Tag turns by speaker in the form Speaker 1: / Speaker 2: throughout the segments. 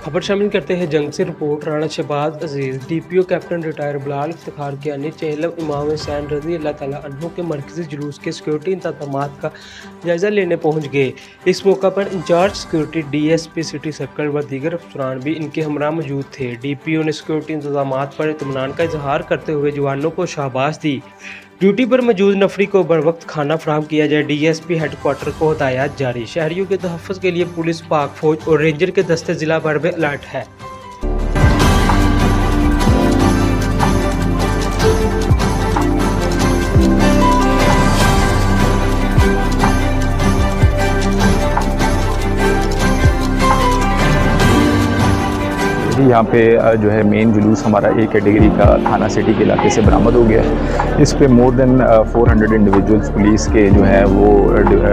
Speaker 1: खबर शामिल करते हैं जंग से। Report Rana Shahbaz Aziz DPO captain retire Bilal Iftikhar Kayani चेहलम इमाम हुसैन रज़ी अल्लाह तआला अन्हु के मरकज़ी जुलूस के सिक्योरिटी इंतज़ामात का जायज़ा लेने पहुँच गए। इस मौका पर in charge security DSP city circle व दीगर अफसरान भी इनके हमरा मौजूद थे। डीपीओ ने सिक्योरिटी इंतज़ामात पर इत्मीनान का इजहार करते हुए जवानों को शाबाश दी। ड्यूटी पर मौजूद नफरी को बर वक्त खाना फराहम किया जाए। डीएसपी हेडक्वार्टर को हदायत जारी। शहरियों के तहफ़्फ़ुज़ के लिए पुलिस, पाक फौज और रेंजर के दस्ते जिला भर में अलर्ट है।
Speaker 2: जी यहाँ पे जो है मेन जुलूस हमारा ए कैटेगरी का थाना सिटी के इलाके से बरामद हो गया है। इस पे मोर देन 400 इंडिविजुअल्स पुलिस के जो है वो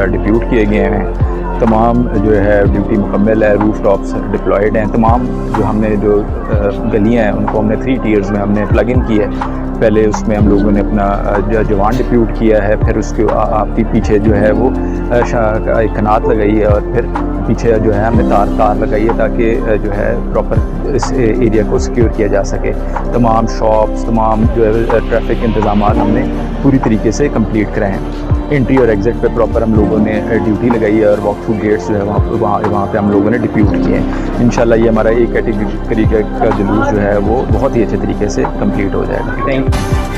Speaker 2: डिप्यूट किए गए हैं। तमाम जो है ड्यूटी मुकम्मल है, रूफ टॉप्स डिप्लॉयड हैं। तमाम जो हमने जो गलियाँ हैं उनको हमने 3 टियर्स में हमने प्लग इन किया है। पहले उसमें हम लोगों ने अपना जवान डिप्यूट किया है, फिर उसके आपकी पीछे जो है वो एक कनात लगाई है और फिर पीछे जो है हमने तार लगाई है ताकि जो है प्रॉपर इस एरिया को सिक्योर किया जा सके। तमाम शॉप्स, तमाम जो है ट्रैफिक इंतजाम हमने पूरी तरीके से कंप्लीट कराए हैं। एंट्री और एग्ज़िट पे प्रॉपर हम लोगों ने ड्यूटी लगाई है और वॉक थ्रू गेट्स जो है वहाँ पे हम लोगों ने डिप्यूट किए हैं। इंशाल्लाह ये हमारा एक कैटेगरी का जुलूस जो है वो बहुत ही अच्छे तरीके से कंप्लीट हो जाएगा। Thank you.